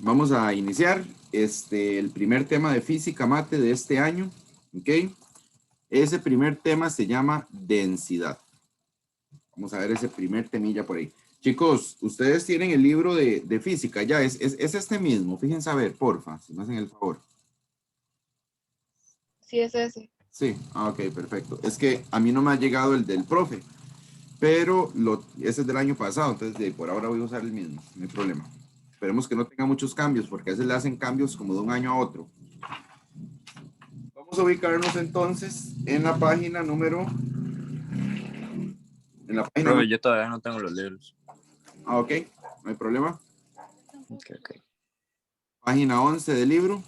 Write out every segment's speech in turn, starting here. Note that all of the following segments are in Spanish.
vamos a iniciar el primer tema de física mate de este año, ¿ok? Ese primer tema se llama densidad. Vamos a ver ese primer temilla por ahí. Chicos, ustedes tienen el libro de física, ya, es este mismo, fíjense a ver, porfa, si me hacen el favor. Sí, es ese. Sí, ok, perfecto. Es que a mí no me ha llegado el del profe, pero ese es del año pasado, entonces por ahora voy a usar el mismo, no hay problema. Esperemos que no tenga muchos cambios, porque a veces le hacen cambios como de un año a otro. Vamos a ubicarnos entonces en la página número... Profe, yo todavía no tengo los libros. Ah, ok, no hay problema. Ok. Página 11 del libro.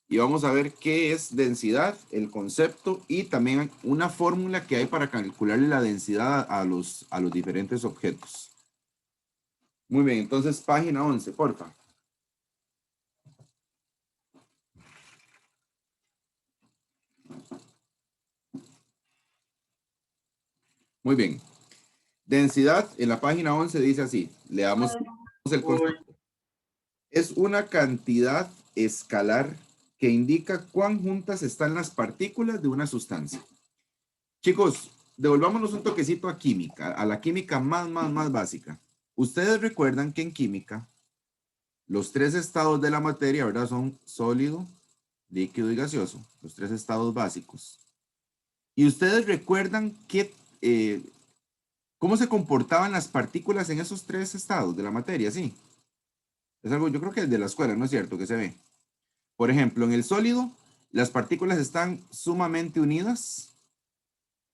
Y vamos a ver qué es densidad, el concepto y también una fórmula que hay para calcularle la densidad a los diferentes objetos. Muy bien, entonces página 11, porfa. Muy bien. Densidad en la página 11 dice así, leamos el concepto. Es una cantidad escalar que indica cuán juntas están las partículas de una sustancia. Chicos, devolvámonos un toquecito a química, a la química más básica. Ustedes recuerdan que en química los tres estados de la materia, ¿verdad? Son sólido, líquido y gaseoso, los tres estados básicos. Y ustedes recuerdan cómo se comportaban las partículas en esos tres estados de la materia, ¿sí? Es algo, yo creo que el de la escuela, ¿no es cierto? Que se ve. Por ejemplo, en el sólido, las partículas están sumamente unidas,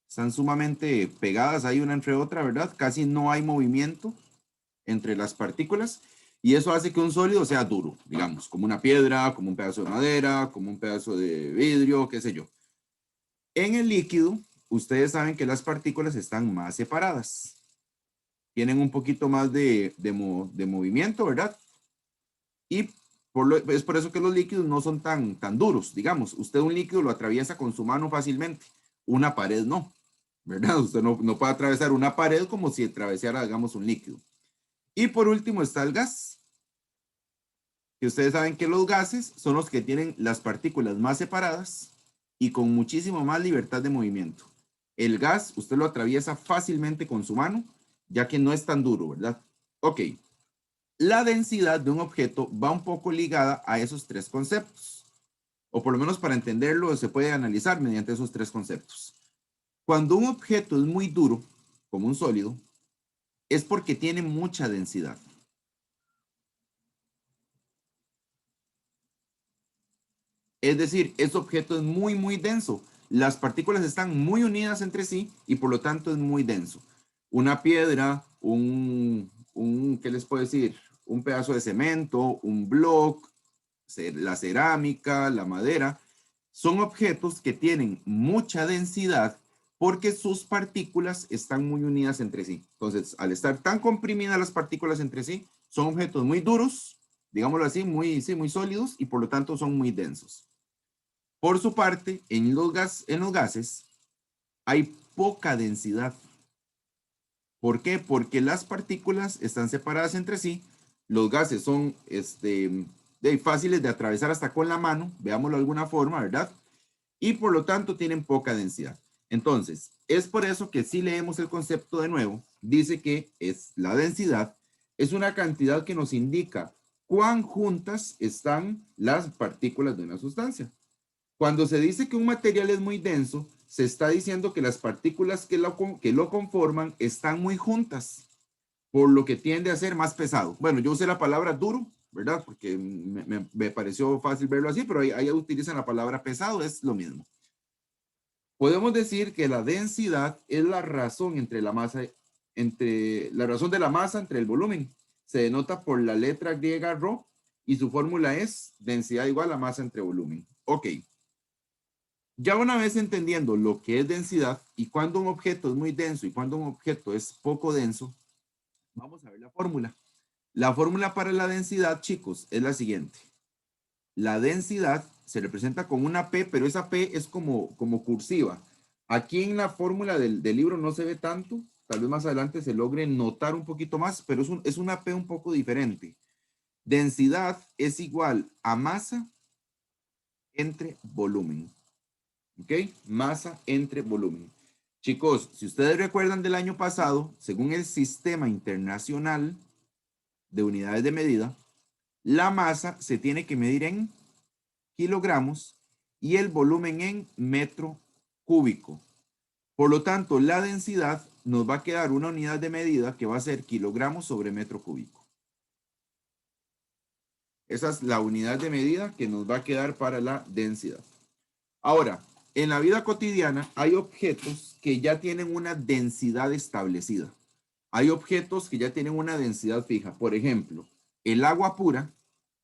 están sumamente pegadas ahí una entre otra, ¿verdad? Casi no hay movimiento entre las partículas y eso hace que un sólido sea duro, digamos, como una piedra, como un pedazo de madera, como un pedazo de vidrio, qué sé yo. En el líquido, ustedes saben que las partículas están más separadas. Tienen un poquito más de movimiento, ¿verdad? Y es por eso que los líquidos no son tan duros, digamos. Usted un líquido lo atraviesa con su mano fácilmente, una pared no, ¿verdad? Usted no puede atravesar una pared como si atravesara, digamos, un líquido. Y por último está el gas, que ustedes saben que los gases son los que tienen las partículas más separadas y con muchísimo más libertad de movimiento. El gas usted lo atraviesa fácilmente con su mano, ya que no es tan duro, ¿verdad? Ok. La densidad de un objeto va un poco ligada a esos tres conceptos, o por lo menos para entenderlo se puede analizar mediante esos tres conceptos. Cuando un objeto es muy duro, como un sólido, es porque tiene mucha densidad. Es decir, ese objeto es muy denso. Las partículas están muy unidas entre sí y por lo tanto es muy denso. Una piedra, ¿qué les puedo decir? Un pedazo de cemento, un bloque, la cerámica, la madera, son objetos que tienen mucha densidad porque sus partículas están muy unidas entre sí. Entonces, al estar tan comprimidas las partículas entre sí, son objetos muy duros, digámoslo así, muy sólidos y por lo tanto son muy densos. Por su parte, en los gases hay poca densidad. ¿Por qué? Porque las partículas están separadas entre sí. Los gases son fáciles de atravesar hasta con la mano, veámoslo de alguna forma, ¿verdad? Y por lo tanto tienen poca densidad. Entonces, es por eso que si leemos el concepto de nuevo, dice que la densidad es una cantidad que nos indica cuán juntas están las partículas de una sustancia. Cuando se dice que un material es muy denso, se está diciendo que las partículas que lo conforman están muy juntas, por lo que tiende a ser más pesado. Bueno, yo usé la palabra duro, ¿verdad? Porque me pareció fácil verlo así, pero ahí utilizan la palabra pesado, es lo mismo. Podemos decir que la densidad es la razón entre la razón de la masa entre el volumen. Se denota por la letra griega ρ y su fórmula es densidad igual a masa entre volumen. Ok. Ya una vez entendiendo lo que es densidad y cuando un objeto es muy denso y cuando un objeto es poco denso, vamos a ver la fórmula. La fórmula para la densidad, chicos, es la siguiente. La densidad se representa con una P, pero esa P es como cursiva. Aquí en la fórmula del libro no se ve tanto, tal vez más adelante se logre notar un poquito más, pero es una P un poco diferente. Densidad es igual a masa entre volumen. ¿Ok? Masa entre volumen. Chicos, si ustedes recuerdan del año pasado, según el Sistema Internacional de Unidades de Medida, la masa se tiene que medir en kilogramos y el volumen en metro cúbico. Por lo tanto, la densidad nos va a quedar una unidad de medida que va a ser kilogramos sobre metro cúbico. Esa es la unidad de medida que nos va a quedar para la densidad. Ahora, en la vida cotidiana hay objetos que ya tienen una densidad establecida. Hay objetos que ya tienen una densidad fija. Por ejemplo, el agua pura,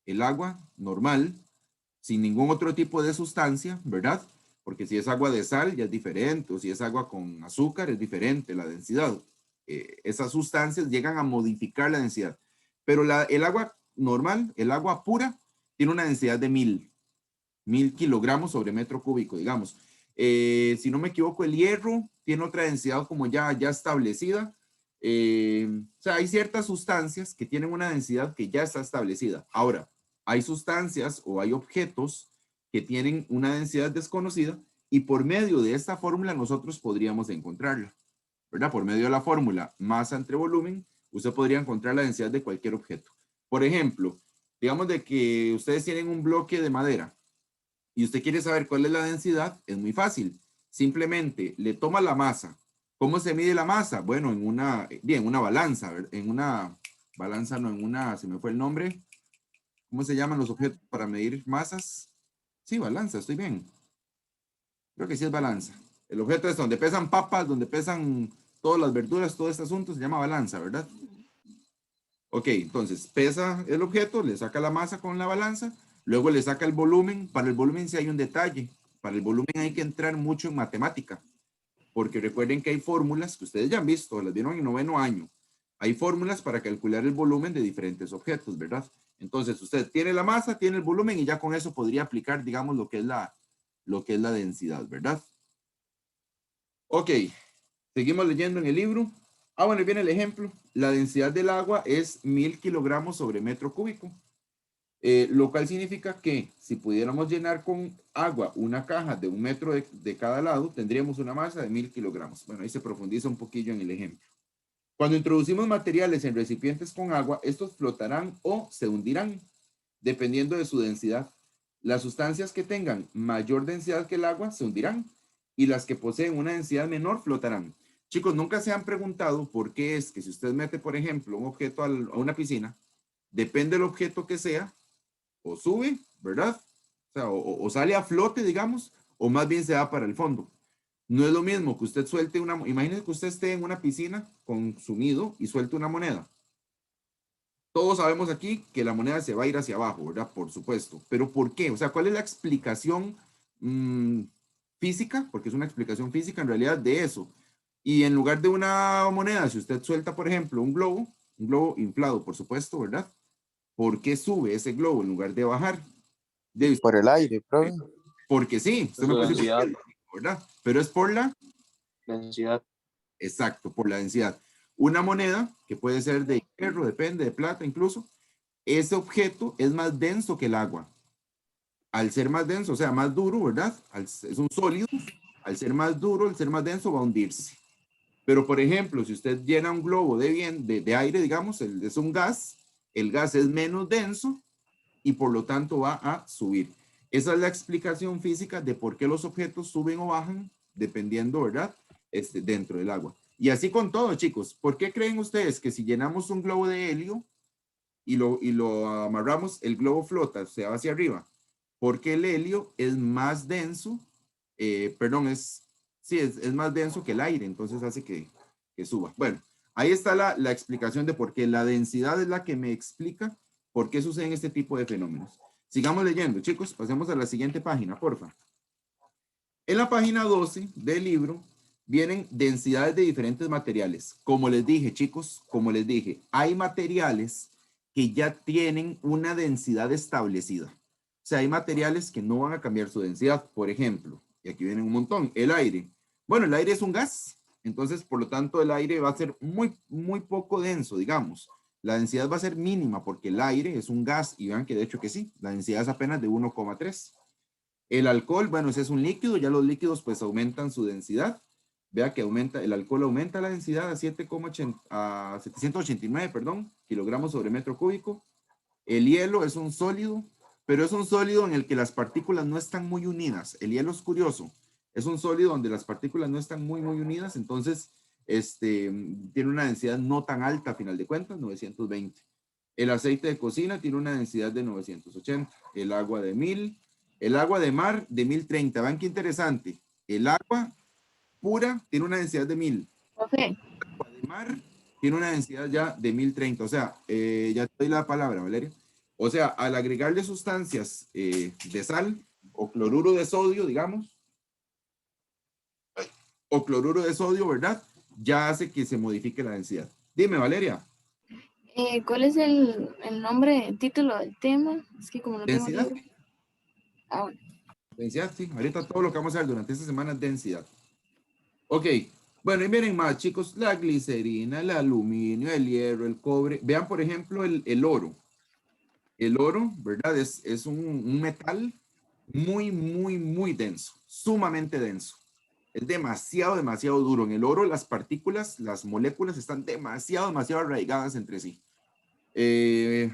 el agua normal, sin ningún otro tipo de sustancia, ¿verdad? Porque si es agua de sal ya es diferente, o si es agua con azúcar es diferente la densidad. Esas sustancias llegan a modificar la densidad. Pero el agua normal, el agua pura, tiene una densidad de 1000 kilogramos sobre metro cúbico, digamos. Si no me equivoco, el hierro tiene otra densidad como ya establecida. O sea, hay ciertas sustancias que tienen una densidad que ya está establecida. Ahora, hay sustancias o hay objetos que tienen una densidad desconocida y por medio de esta fórmula nosotros podríamos encontrarla, ¿verdad? Por medio de la fórmula masa entre volumen, usted podría encontrar la densidad de cualquier objeto. Por ejemplo, digamos de que ustedes tienen un bloque de madera y usted quiere saber cuál es la densidad, es muy fácil. Simplemente le toma la masa. ¿Cómo se mide la masa? Bueno, en una balanza, ¿verdad? En una balanza, no, en una, se me fue el nombre. ¿Cómo se llaman los objetos para medir masas? Sí, balanza, estoy bien. Creo que sí es balanza. El objeto es donde pesan papas, donde pesan todas las verduras, todo este asunto se llama balanza, ¿verdad? Ok, entonces pesa el objeto, le saca la masa con la balanza, luego le saca el volumen. Para el volumen sí hay un detalle. Para el volumen hay que entrar mucho en matemática, porque recuerden que hay fórmulas que ustedes ya han visto, las vieron en noveno año. Hay fórmulas para calcular el volumen de diferentes objetos, ¿verdad? Entonces usted tiene la masa, tiene el volumen y ya con eso podría aplicar, digamos, lo que es la densidad, ¿verdad? Ok, seguimos leyendo en el libro. Bueno, viene el ejemplo. La densidad del agua es 1000 kilogramos sobre metro cúbico. Lo cual significa que si pudiéramos llenar con agua una caja de 1 metro de cada lado, tendríamos una masa de 1000 kilogramos. Bueno, ahí se profundiza un poquillo en el ejemplo. Cuando introducimos materiales en recipientes con agua, estos flotarán o se hundirán, dependiendo de su densidad. Las sustancias que tengan mayor densidad que el agua se hundirán y las que poseen una densidad menor flotarán. Chicos, ¿nunca se han preguntado por qué es que si usted mete, por ejemplo, un objeto a una piscina, depende del objeto que sea, o sube, ¿verdad? O sea, o sale a flote, digamos, o más bien se va para el fondo. No es lo mismo que usted suelte imagínese que usted esté en una piscina con sumido y suelte una moneda. Todos sabemos aquí que la moneda se va a ir hacia abajo, ¿verdad? Por supuesto. Pero ¿por qué? O sea, ¿cuál es la explicación física? Porque es una explicación física en realidad de eso. Y en lugar de una moneda, si usted suelta, por ejemplo, un globo inflado, por supuesto, ¿verdad? ¿Por qué sube ese globo en lugar de bajar? Por el aire, profe. Porque sí, usted me puede decir, ¿verdad? Pero es por la densidad. Exacto, por la densidad. Una moneda, que puede ser de hierro, depende, de plata incluso, ese objeto es más denso que el agua. Al ser más denso, o sea, más duro, ¿verdad? Es un sólido, al ser más duro, al ser más denso, va a hundirse. Pero, por ejemplo, si usted llena un globo de aire, digamos, es un gas, el gas es menos denso y por lo tanto va a subir. Esa es la explicación física de por qué los objetos suben o bajan, dependiendo, ¿verdad? Dentro del agua. Y así con todo, chicos. ¿Por qué creen ustedes que si llenamos un globo de helio y lo amarramos, el globo flota, se va hacia arriba? Porque el helio es más denso, es más denso que el aire, entonces hace que suba. Bueno, ahí está la explicación de por qué. La densidad es la que me explica por qué suceden este tipo de fenómenos. Sigamos leyendo, chicos. Pasemos a la siguiente página, porfa. En la página 12 del libro vienen densidades de diferentes materiales. Como les dije, chicos, como les dije, hay materiales que ya tienen una densidad establecida. O sea, hay materiales que no van a cambiar su densidad. Por ejemplo, y aquí vienen un montón, el aire. Bueno, el aire es un gas, entonces, por lo tanto, el aire va a ser muy, muy poco denso, digamos. la densidad va a ser mínima porque el aire es un gas y vean que de hecho que sí, la densidad es apenas de 1,3. El alcohol, bueno, ese es un líquido, ya los líquidos pues aumentan su densidad. Vea que aumenta, el alcohol aumenta la densidad a 789, perdón, kilogramos sobre metro cúbico. El hielo es un sólido, pero es un sólido en el que las partículas no están muy unidas. El hielo es curioso, es un sólido donde las partículas no están muy unidas, entonces tiene una densidad no tan alta a final de cuentas, 920. El aceite de cocina tiene una densidad de 980. El agua de 1000. El agua de mar de 1030. Vean qué interesante. El agua pura tiene una densidad de 1000. Profe, El agua de mar tiene una densidad ya de 1030. O sea, ya te doy la palabra, Valeria. O sea, al agregarle sustancias de sal o cloruro de sodio, digamos, o cloruro de sodio, ¿verdad? Ya hace que se modifique la densidad. Dime, Valeria. ¿cuál es el nombre, el título del tema? Es que como no tengo Densidad. libro. Ah, bueno. Densidad, sí. Ahorita todo lo que vamos a ver durante esta semana es densidad. Ok. Bueno, y miren más, chicos, la glicerina, el aluminio, el hierro, el cobre. Vean, por ejemplo, el oro. El oro, ¿verdad? Es un metal muy denso, sumamente denso. Es demasiado duro. En el oro, las partículas, las moléculas están demasiado arraigadas entre sí.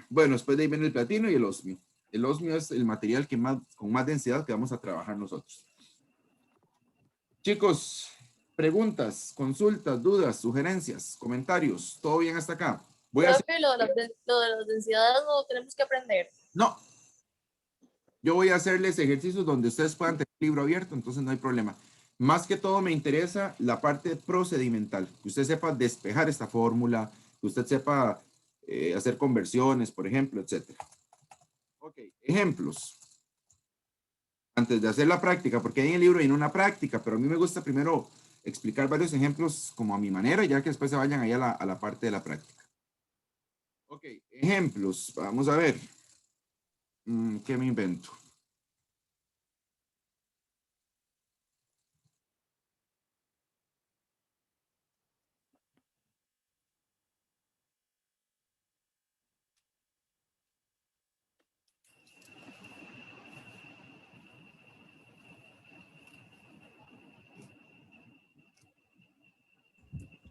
Bueno, después de ahí viene el platino y el osmio. El osmio es el material con más densidad que vamos a trabajar nosotros. Chicos, preguntas, consultas, dudas, sugerencias, comentarios, ¿todo bien hasta acá? Profe, lo de las densidades no tenemos que aprender. No, yo voy a hacerles ejercicios donde ustedes puedan tener el libro abierto, entonces no hay problema. Más que todo me interesa la parte procedimental, que usted sepa despejar esta fórmula, que usted sepa hacer conversiones, por ejemplo, etcétera. Ok, ejemplos. Antes de hacer la práctica, porque ahí en el libro viene una práctica, pero a mí me gusta primero explicar varios ejemplos como a mi manera, ya que después se vayan ahí a la parte de la práctica. Ok, ejemplos. Vamos a ver. ¿Qué me invento?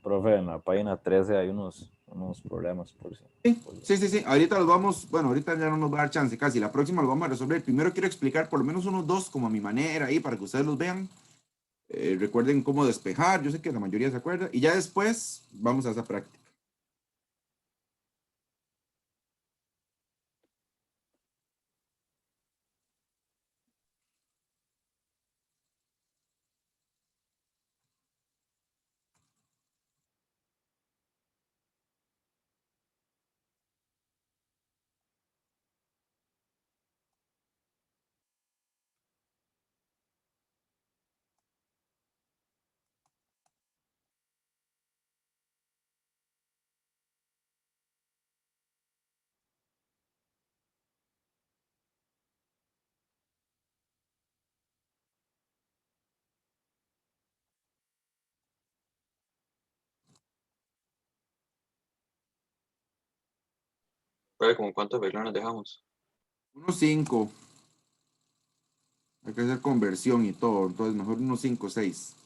Profe, en la página 13 hay unos problemas por si. Sí. Ahorita los vamos, bueno, ahorita ya no nos va a dar chance casi. La próxima lo vamos a resolver. Primero quiero explicar por lo menos unos dos como a mi manera ahí para que ustedes los vean. Recuerden cómo despejar. Yo sé que la mayoría se acuerda. Y ya después vamos a esa práctica. Profe, ¿como cuántos renglones dejamos? Unos 5. Hay que hacer conversión y todo. Entonces mejor unos 5 o 6.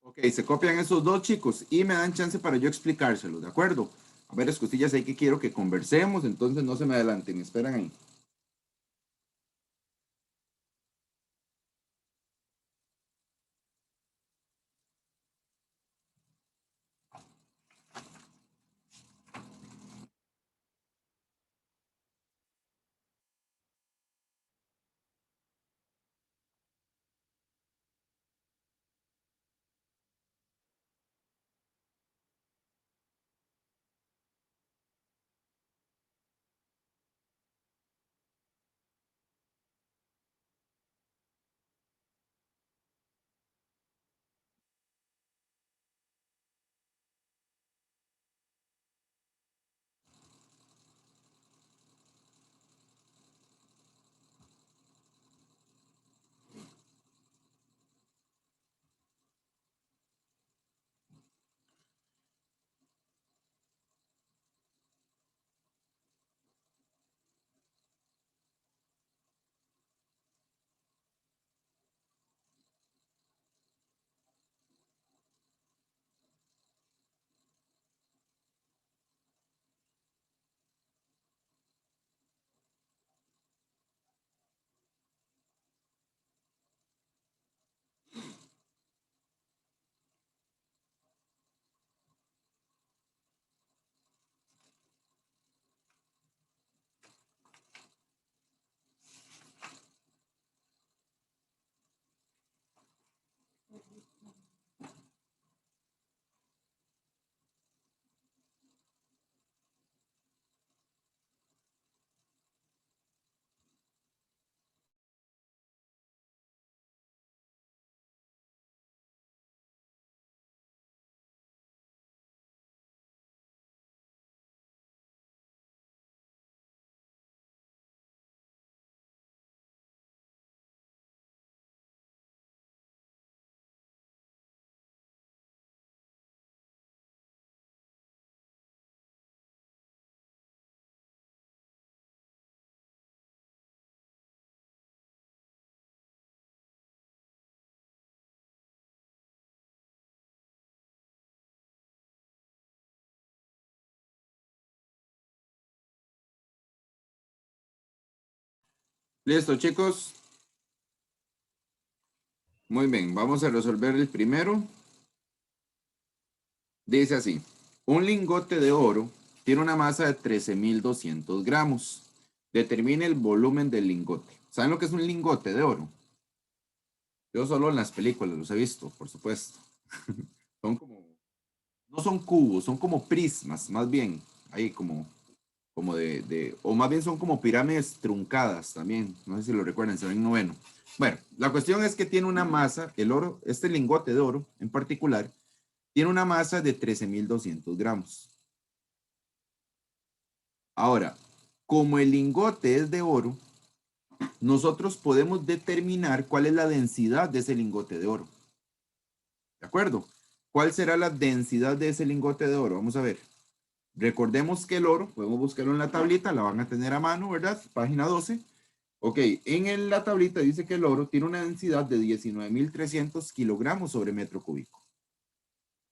Ok, se copian esos dos, chicos, y me dan chance para yo explicárselos, ¿de acuerdo? A ver, cosillas ahí que quiero que conversemos, entonces no se me adelanten, esperan ahí. Listo, chicos. Muy bien, vamos a resolver el primero. Dice así, un lingote de oro tiene una masa de 13.200 gramos. Determine el volumen del lingote. ¿Saben lo que es un lingote de oro? Yo solo en las películas los he visto, por supuesto. Son como, no son cubos, son como prismas, más bien. Ahí como o más bien son como pirámides truncadas también. No sé si lo recuerdan, se ven noveno. Bueno, la cuestión es que tiene una masa, el oro, este lingote de oro en particular, tiene una masa de 13.200 gramos. Ahora, como el lingote es de oro, nosotros podemos determinar cuál es la densidad de ese lingote de oro. ¿De acuerdo? ¿Cuál será la densidad de ese lingote de oro? Vamos a ver. Recordemos que el oro, podemos buscarlo en la tablita, la van a tener a mano, ¿verdad? Página 12. Ok, en la tablita dice que el oro tiene una densidad de 19.300 kilogramos sobre metro cúbico.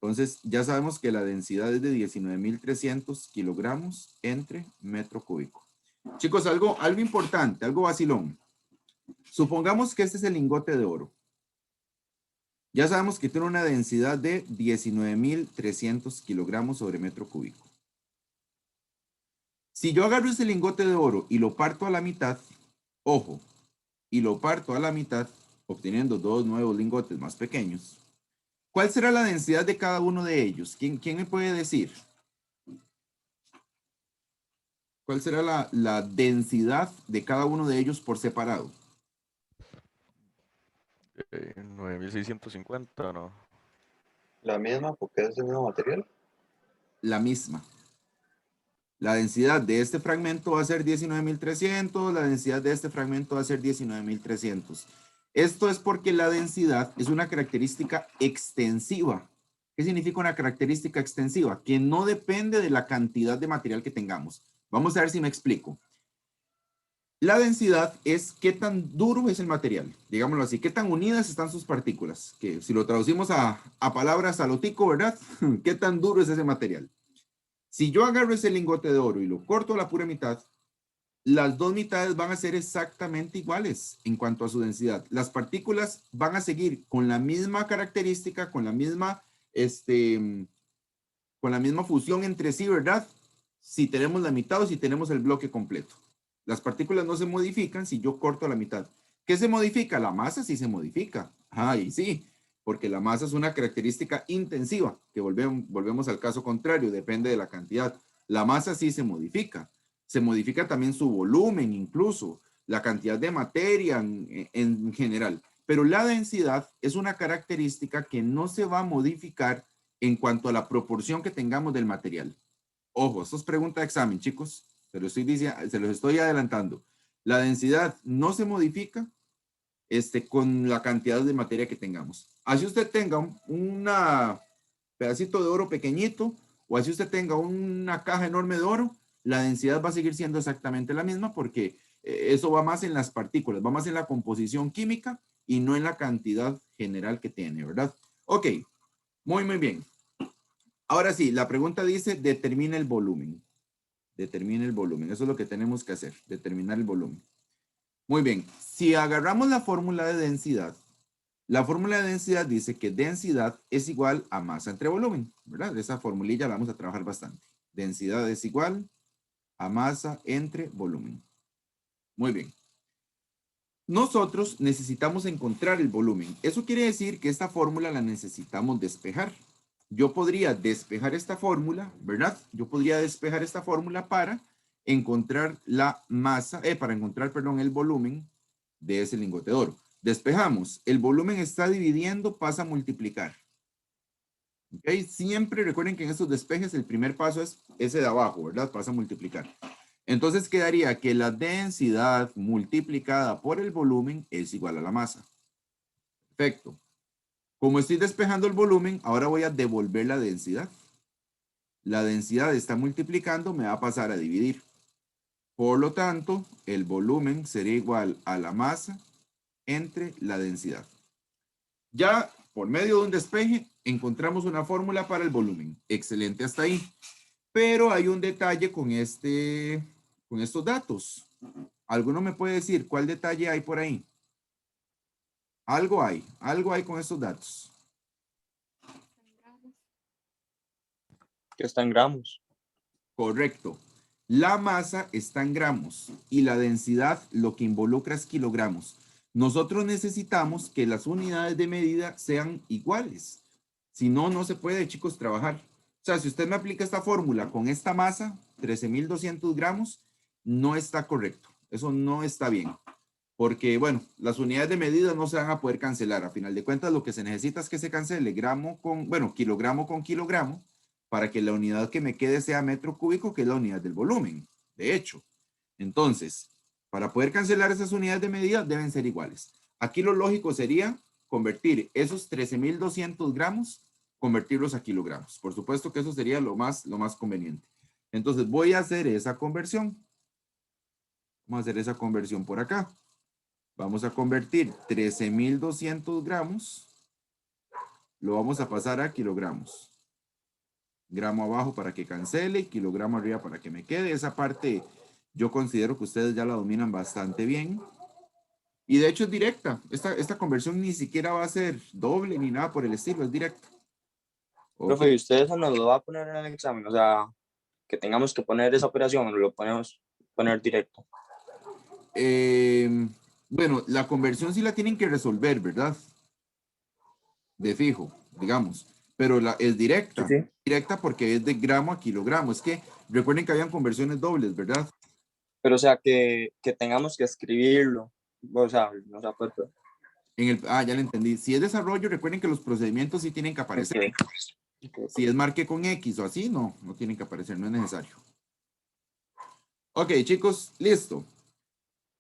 Entonces, ya sabemos que la densidad es de 19.300 kilogramos entre metro cúbico. Chicos, algo importante, algo vacilón. Supongamos que este es el lingote de oro. Ya sabemos que tiene una densidad de 19.300 kilogramos sobre metro cúbico. Si yo agarro ese lingote de oro y lo parto a la mitad, ojo, y lo parto a la mitad, obteniendo dos nuevos lingotes más pequeños, ¿cuál será la densidad de cada uno de ellos? ¿Quién me puede decir? ¿Cuál será la densidad de cada uno de ellos por separado? 9650, ¿no? La misma, porque es el mismo material. La misma. La densidad de este fragmento va a ser 19.300, la densidad de este fragmento va a ser 19.300. Esto es porque la densidad es una característica extensiva. ¿Qué significa una característica extensiva? Que no depende de la cantidad de material que tengamos. Vamos a ver si me explico. La densidad es qué tan duro es el material, digámoslo así, qué tan unidas están sus partículas, que si lo traducimos a palabras a lo tico, ¿verdad? ¿Qué tan duro es ese material? Si yo agarro ese lingote de oro y lo corto a la pura mitad, las dos mitades van a ser exactamente iguales en cuanto a su densidad. Las partículas van a seguir con la misma característica, con la misma fusión entre sí, ¿verdad? Si tenemos la mitad o si tenemos el bloque completo. Las partículas no se modifican si yo corto la mitad. ¿Qué se modifica? La masa sí se modifica. Ay, sí, porque la masa es una característica intensiva, que volvemos al caso contrario, depende de la cantidad. La masa sí se modifica. Se modifica también su volumen, incluso la cantidad de materia en general. Pero la densidad es una característica que no se va a modificar en cuanto a la proporción que tengamos del material. Ojo, esto es pregunta de examen, chicos. Se los estoy adelantando. La densidad no se modifica con la cantidad de materia que tengamos. Así usted tenga un pedacito de oro pequeñito o así usted tenga una caja enorme de oro, la densidad va a seguir siendo exactamente la misma porque eso va más en las partículas, va más en la composición química y no en la cantidad general que tiene, ¿verdad? Ok, muy bien. Ahora sí, la pregunta dice, determina el volumen. Determina el volumen. Eso es lo que tenemos que hacer, determinar el volumen. Muy bien. Si agarramos la fórmula de densidad, la fórmula de densidad dice que densidad es igual a masa entre volumen, ¿verdad? Esa formulilla la vamos a trabajar bastante. Densidad es igual a masa entre volumen. Muy bien. Nosotros necesitamos encontrar el volumen. Eso quiere decir que esta fórmula la necesitamos despejar. Yo podría despejar esta fórmula, ¿verdad? Yo podría despejar esta fórmula para encontrar la masa, para encontrar, perdón, el volumen de ese lingote de oro. Despejamos. El volumen está dividiendo, pasa a multiplicar. ¿Ok? Siempre recuerden que en estos despejes el primer paso es ese de abajo, ¿verdad? Pasa a multiplicar. Entonces quedaría que la densidad multiplicada por el volumen es igual a la masa. Perfecto. Como estoy despejando el volumen, ahora voy a devolver la densidad. La densidad está multiplicando, me va a pasar a dividir. Por lo tanto, el volumen sería igual a la masa entre la densidad. Ya por medio de un despeje, encontramos una fórmula para el volumen. Excelente hasta ahí. Pero hay un detalle con estos datos. ¿Alguno me puede decir cuál detalle hay por ahí? Algo hay con estos datos. Que está en gramos. Correcto. La masa está en gramos y la densidad lo que involucra es kilogramos. Nosotros necesitamos que las unidades de medida sean iguales. Si no, no se puede, chicos, trabajar. O sea, si usted me aplica esta fórmula con esta masa, 13,200 gramos, no está correcto. Eso no está bien. Porque, bueno, las unidades de medida no se van a poder cancelar. A final de cuentas, lo que se necesita es que se cancele kilogramo con kilogramo, para que la unidad que me quede sea metro cúbico, que es la unidad del volumen, de hecho. Entonces, para poder cancelar esas unidades de medida, deben ser iguales. Aquí lo lógico sería convertir esos 13,200 gramos, convertirlos a kilogramos. Por supuesto que eso sería lo más conveniente. Entonces, voy a hacer esa conversión. Vamos a hacer esa conversión por acá. Vamos a convertir 13,200 gramos. Lo vamos a pasar a kilogramos. Gramo abajo para que cancele, kilogramo arriba para que me quede. Esa parte yo considero que ustedes ya la dominan bastante bien. Y de hecho es directa. Esta conversión ni siquiera va a ser doble ni nada por el estilo, es directa. Profe, ¿y usted eso nos lo va a poner en el examen? O sea, que tengamos que poner esa operación, ¿o lo podemos poner directo? Bueno, la conversión sí la tienen que resolver, ¿verdad? De fijo, digamos. Pero es directa. Sí. Directa porque es de gramo a kilogramo. Es que recuerden que habían conversiones dobles, ¿verdad? Pero o sea, que tengamos que escribirlo. O sea, pues, ya le entendí. Si es desarrollo, recuerden que los procedimientos sí tienen que aparecer. Okay. Si es marque con X o así, no tienen que aparecer, no es necesario. Ok, chicos, listo.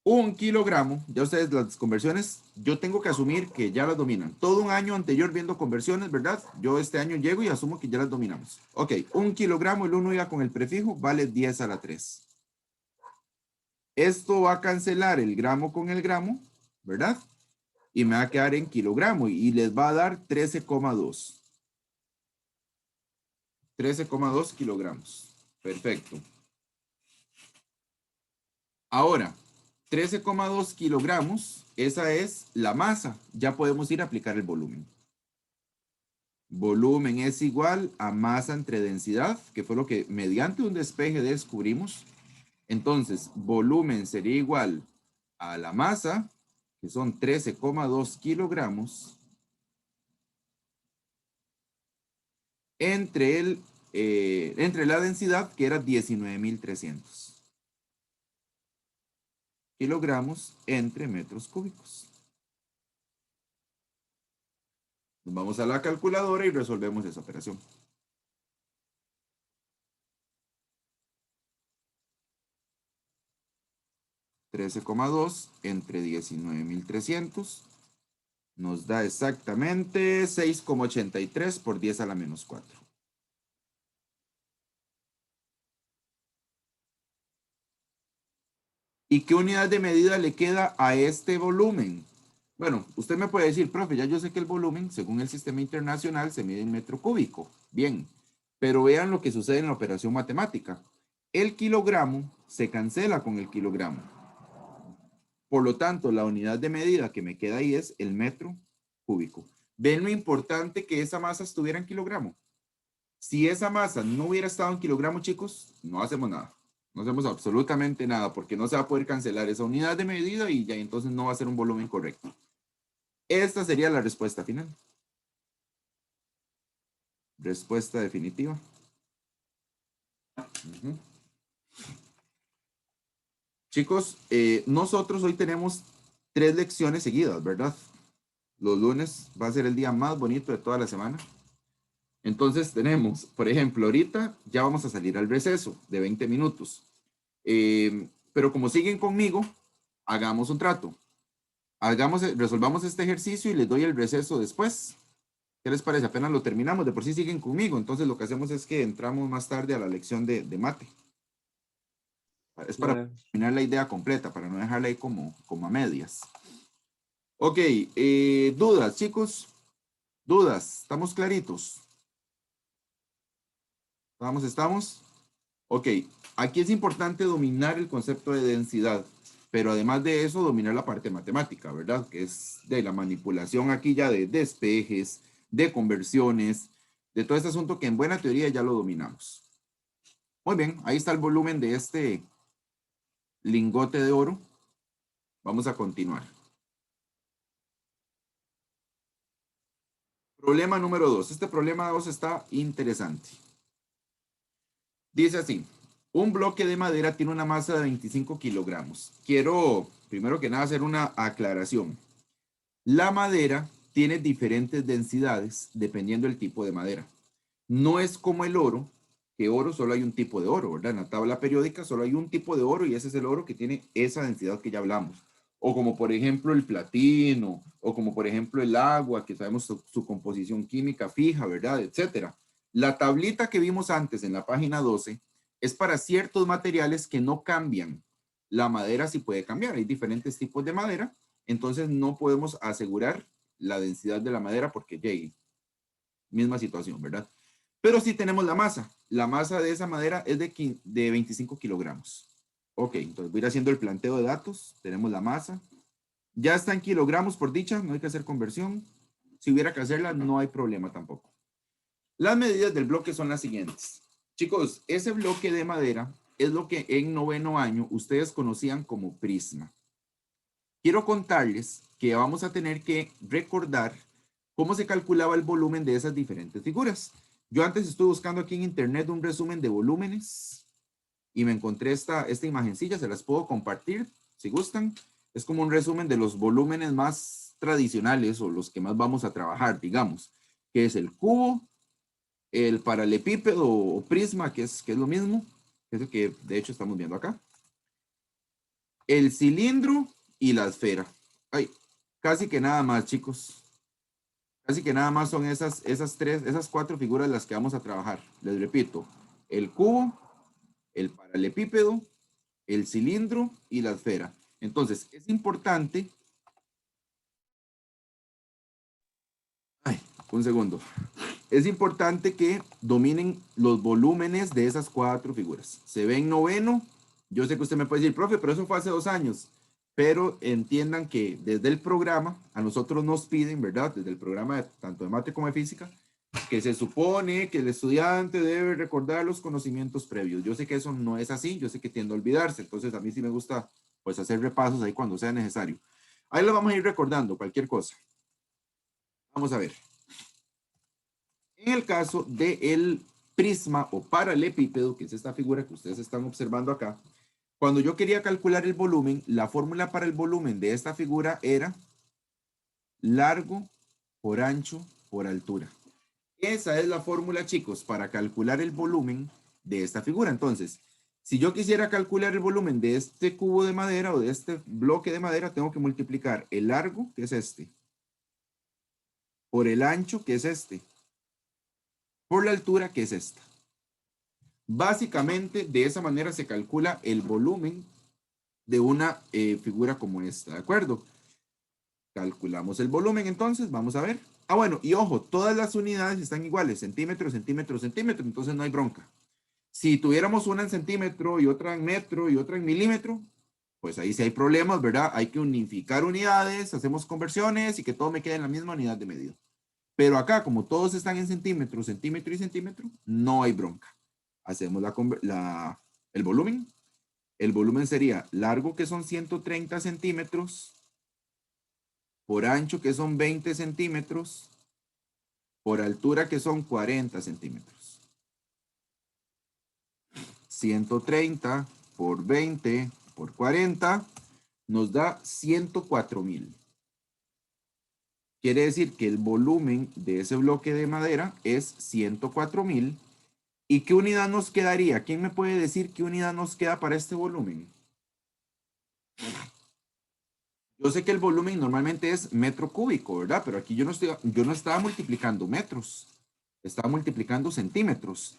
1 kilogramo, ya ustedes las conversiones, yo tengo que asumir que ya las dominan. Todo un año anterior viendo conversiones, ¿verdad? Yo este año llego y asumo que ya las dominamos. Ok, 1 kilogramo, el 1 iba con el prefijo, vale 10 a la 3. Esto va a cancelar el gramo con el gramo, ¿verdad? Y me va a quedar en kilogramo y les va a dar 13,2. 13,2 kilogramos. Perfecto. Ahora, 13,2 kilogramos, esa es la masa. Ya podemos ir a aplicar el volumen. Volumen es igual a masa entre densidad, que fue lo que mediante un despeje descubrimos. Entonces, volumen sería igual a la masa, que son 13,2 kilogramos, entre la densidad, que era 19.300 kilogramos entre metros cúbicos. Nos vamos a la calculadora y resolvemos esa operación. $13,2 entre 19.300 nos da exactamente 6,83 por 10 a la menos 4. ¿Y qué unidad de medida le queda a este volumen? Bueno, usted me puede decir, profe, ya yo sé que el volumen, según el sistema internacional, se mide en metro cúbico. Bien, pero vean lo que sucede en la operación matemática. El kilogramo se cancela con el kilogramo. Por lo tanto, la unidad de medida que me queda ahí es el metro cúbico. ¿Ven lo importante que esa masa estuviera en kilogramo? Si esa masa no hubiera estado en kilogramo, chicos, no hacemos nada. No hacemos absolutamente nada porque no se va a poder cancelar esa unidad de medida y ya entonces no va a ser un volumen correcto. Esta sería la respuesta final. Respuesta definitiva. Chicos, nosotros hoy tenemos 3 lecciones seguidas, ¿verdad? Los lunes va a ser el día más bonito de toda la semana. Entonces tenemos, por ejemplo, ahorita ya vamos a salir al receso de 20 minutos. Pero como siguen conmigo, hagamos un trato. Resolvamos este ejercicio y les doy el receso después. ¿Qué les parece? Apenas lo terminamos, de por sí siguen conmigo. Entonces lo que hacemos es que entramos más tarde a la lección de mate. Es para terminar la idea completa, para no dejarla ahí como a medias. Ok, dudas, chicos. Dudas, ¿estamos claritos? ¿Estamos? Ok, aquí es importante dominar el concepto de densidad, pero además de eso, dominar la parte matemática, ¿verdad? Que es de la manipulación aquí ya de despejes, de conversiones, de todo este asunto que en buena teoría ya lo dominamos. Muy bien, ahí está el volumen de este lingote de oro. Vamos a continuar. Problema número 2. Este problema 2 está interesante. Dice así, un bloque de madera tiene una masa de 25 kilogramos. Quiero, primero que nada, hacer una aclaración. La madera tiene diferentes densidades dependiendo del tipo de madera. No es como el oro, que oro solo hay un tipo de oro, ¿verdad? En la tabla periódica solo hay un tipo de oro y ese es el oro que tiene esa densidad que ya hablamos. O como por ejemplo el platino, o como por ejemplo el agua, que sabemos su composición química fija, ¿verdad? Etcétera. La tablita que vimos antes en la página 12 es para ciertos materiales que no cambian. La madera sí puede cambiar, hay diferentes tipos de madera, entonces no podemos asegurar la densidad de la madera porque ya misma situación, ¿verdad? Pero sí tenemos la masa. La masa de esa madera es de 25 kilogramos. Ok, entonces voy a ir haciendo el planteo de datos. Tenemos la masa. Ya está en kilogramos por dicha, no hay que hacer conversión. Si hubiera que hacerla, no hay problema tampoco. Las medidas del bloque son las siguientes. Chicos, ese bloque de madera es lo que en noveno año ustedes conocían como prisma. Quiero contarles que vamos a tener que recordar cómo se calculaba el volumen de esas diferentes figuras. Yo antes estuve buscando aquí en internet un resumen de volúmenes y me encontré esta imagencilla, se las puedo compartir si gustan. Es como un resumen de los volúmenes más tradicionales o los que más vamos a trabajar, digamos, que es el cubo, el paralelepípedo o prisma, que es lo mismo, que es el que de hecho estamos viendo acá, el cilindro y la esfera. Ay, casi que nada más, chicos. Casi que nada más son esas 4 figuras las que vamos a trabajar. Les repito, el cubo, el paralelepípedo, el cilindro y la esfera. Entonces, es importante... Un segundo. Es importante que dominen los volúmenes de esas 4 figuras. Se ve en noveno. Yo sé que usted me puede decir, profe, pero eso fue hace 2 años. Pero entiendan que desde el programa, a nosotros nos piden, ¿verdad? Desde el programa tanto de mate como de física, que se supone que el estudiante debe recordar los conocimientos previos. Yo sé que eso no es así, yo sé que tiende a olvidarse, entonces a mí sí me gusta pues hacer repasos ahí cuando sea necesario. Ahí lo vamos a ir recordando, cualquier cosa. Vamos a ver. En el caso del prisma o paralelepípedo, que es esta figura que ustedes están observando acá, cuando yo quería calcular el volumen, la fórmula para el volumen de esta figura era largo por ancho por altura. Esa es la fórmula, chicos, para calcular el volumen de esta figura. Entonces, si yo quisiera calcular el volumen de este cubo de madera o de este bloque de madera, tengo que multiplicar el largo, que es este, por el ancho, que es este, por la altura, que es esta. Básicamente, de esa manera se calcula el volumen de una figura como esta, ¿de acuerdo? Calculamos el volumen, entonces, vamos a ver. Ah, bueno, y ojo, todas las unidades están iguales, centímetro, centímetro, centímetro, entonces no hay bronca. Si tuviéramos una en centímetro y otra en metro y otra en milímetro, pues ahí sí hay problemas, ¿verdad? Hay que unificar unidades, hacemos conversiones y que todo me quede en la misma unidad de medida. Pero acá, como todos están en centímetro, centímetro y centímetro, no hay bronca. Hacemos el volumen. El volumen sería largo, que son 130 centímetros, por ancho, que son 20 centímetros, por altura, que son 40 centímetros. 130 por 20 por 40 nos da 104,000. Quiere decir que el volumen de ese bloque de madera es 104,000. ¿Y qué unidad nos quedaría? ¿Quién me puede decir qué unidad nos queda para este volumen? Yo sé que el volumen normalmente es metro cúbico, ¿verdad? Pero aquí yo no estaba multiplicando metros, estaba multiplicando centímetros.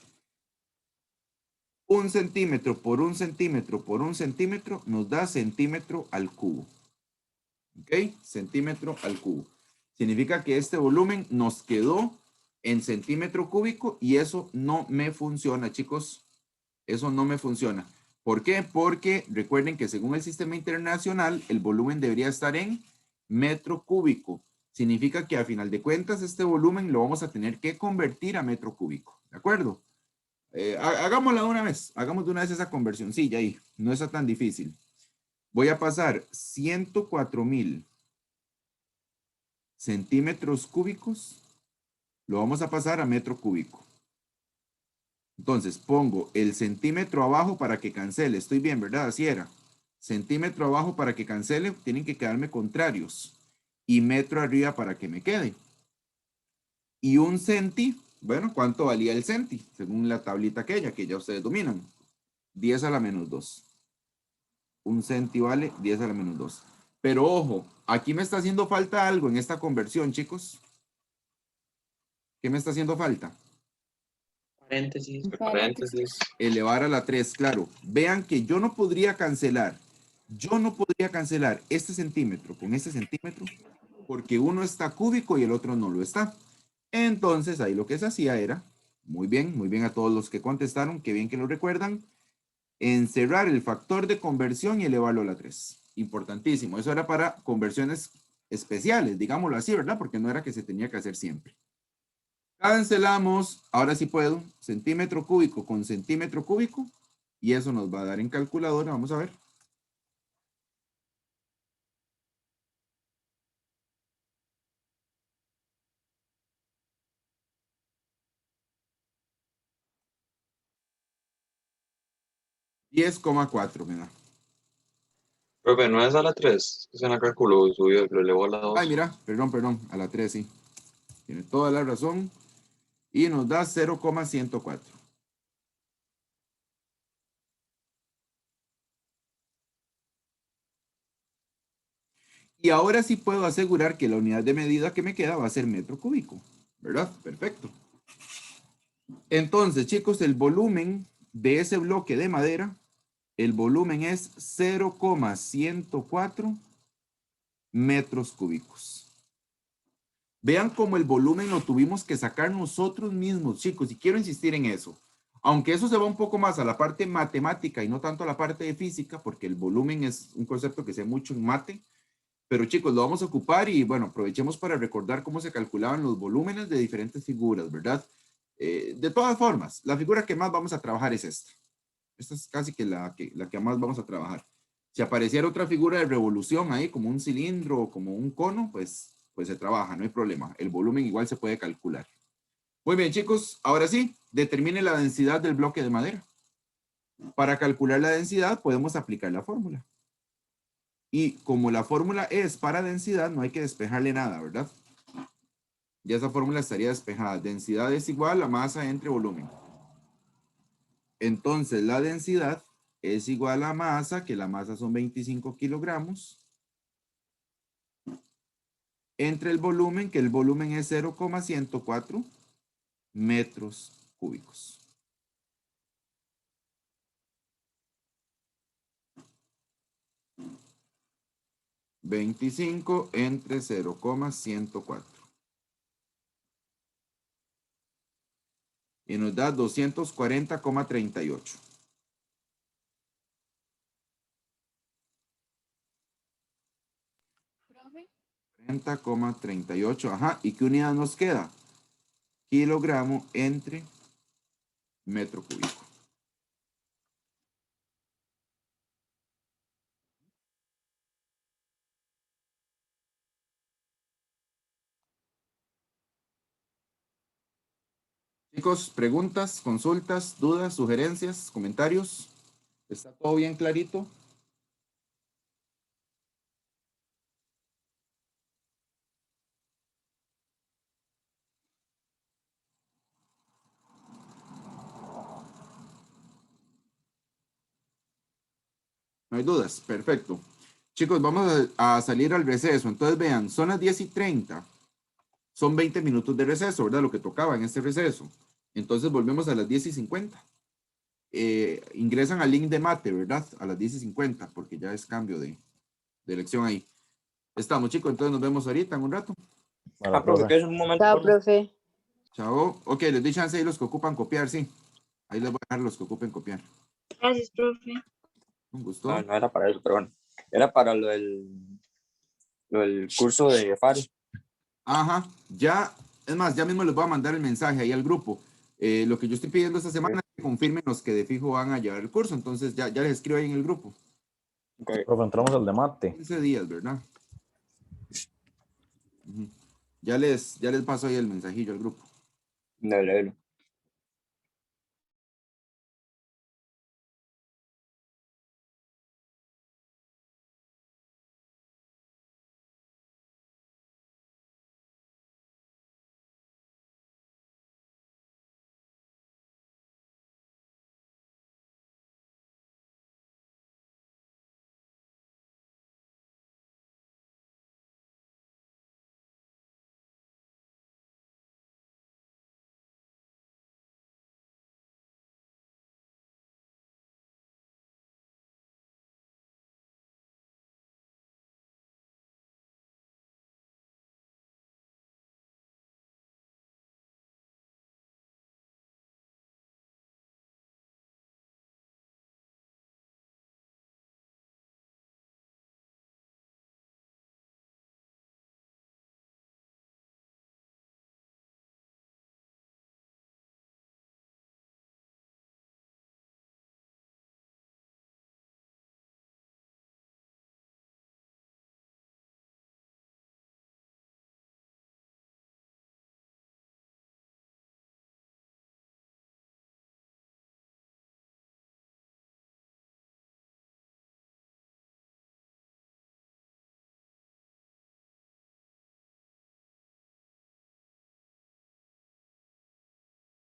1 centímetro por 1 centímetro por 1 centímetro nos da centímetro al cubo. ¿Ok? Centímetro al cubo. Significa que este volumen nos quedó en centímetro cúbico y eso no me funciona, chicos. Eso no me funciona. ¿Por qué? Porque recuerden que según el sistema internacional, el volumen debería estar en metro cúbico. Significa que a final de cuentas este volumen lo vamos a tener que convertir a metro cúbico. ¿De acuerdo? Hagámosla de una vez. Hagamos de una vez esa conversión. Sí, ya ahí. No está tan difícil. Voy a pasar 104,000 centímetros cúbicos. Lo vamos a pasar a metro cúbico. Entonces pongo el centímetro abajo para que cancele. Estoy bien, ¿verdad? Así era. Centímetro abajo para que cancele. Tienen que quedarme contrarios. Y metro arriba para que me quede. Y un centi. Bueno, ¿cuánto valía el centi? Según la tablita aquella que ya ustedes dominan. 10 a la menos 2. Un centi vale 10 a la menos 2. Pero ojo, aquí me está haciendo falta algo en esta conversión, chicos. ¿Qué me está haciendo falta? Paréntesis. Paréntesis. Elevar a la 3, claro. Vean que yo no podría cancelar. Yo no podría cancelar este centímetro con este centímetro porque uno está cúbico y el otro no lo está. Entonces ahí lo que se hacía era, muy bien a todos los que contestaron, qué bien que lo recuerdan, encerrar el factor de conversión y elevarlo a la 3. Importantísimo. Eso era para conversiones especiales, digámoslo así, ¿verdad? Porque no era que se tenía que hacer siempre. Cancelamos, ahora sí puedo, centímetro cúbico con centímetro cúbico, y eso nos va a dar en calculadora, vamos a ver. $10,4 me da. Profe, no es a la 3. Es una cálculo subió, lo elevó a la 2. Ay, mira, perdón, a la 3, sí. Tiene toda la razón. Y nos da 0,104. Y ahora sí puedo asegurar que la unidad de medida que me queda va a ser metro cúbico, ¿verdad? Perfecto. Entonces, chicos, el volumen de ese bloque de madera el volumen es 0,104 metros cúbicos. Vean cómo el volumen lo tuvimos que sacar nosotros mismos, chicos, y quiero insistir en eso. Aunque eso se va un poco más a la parte matemática y no tanto a la parte de física, porque el volumen es un concepto que se ve mucho en mate, pero chicos, lo vamos a ocupar y bueno, aprovechemos para recordar cómo se calculaban los volúmenes de diferentes figuras, ¿verdad? De todas formas, la figura que más vamos a trabajar es esta. Esta es casi que la que más vamos a trabajar. Si apareciera otra figura de revolución ahí, como un cilindro o como un cono, pues se trabaja, no hay problema. El volumen igual se puede calcular. Muy bien, chicos, ahora sí, determine la densidad del bloque de madera. Para calcular la densidad podemos aplicar la fórmula. Y como la fórmula es para densidad, no hay que despejarle nada, ¿verdad? Ya esa fórmula estaría despejada. Densidad es igual a masa entre volumen. Entonces la densidad es igual a masa, que la masa son 25 kilogramos, entre el volumen, que el volumen es 0,104 metros cúbicos. $25 entre 0,104. Y nos da 240,38. Profe, 40,38. Ajá. ¿Y qué unidad nos queda? Kilogramo entre metro cúbico. Chicos, preguntas, consultas, dudas, sugerencias, comentarios. ¿Está todo bien clarito? No hay dudas. Perfecto. Chicos, vamos a salir al receso. Entonces vean, son las 10:30. Son 20 minutos de receso, ¿verdad? Lo que tocaba en este receso. Entonces volvemos a las 10:50. Ingresan al link de mate, ¿verdad? A las 10:50, porque ya es cambio de lección ahí. Estamos, chicos, entonces nos vemos ahorita en un rato. Bueno, Profe, profe. ¿qué es un momento? Chao, profe. Chao. Ok, les di chance ahí los que ocupan copiar, sí. Ahí les voy a dejar los que ocupen copiar. Gracias, profe. Un gusto. No, no era para eso, pero bueno. Era para lo del curso de FARE. Ajá, ya, es más, ya mismo les voy a mandar el mensaje ahí al grupo. Lo que yo estoy pidiendo esta semana es que confirmen los que de fijo van a llevar el curso, entonces ya les escribo ahí en el grupo. Okay. Profe, entramos al de mate. 15 días, ¿verdad? Ujú. Ya les paso ahí el mensajillo al grupo. Dale.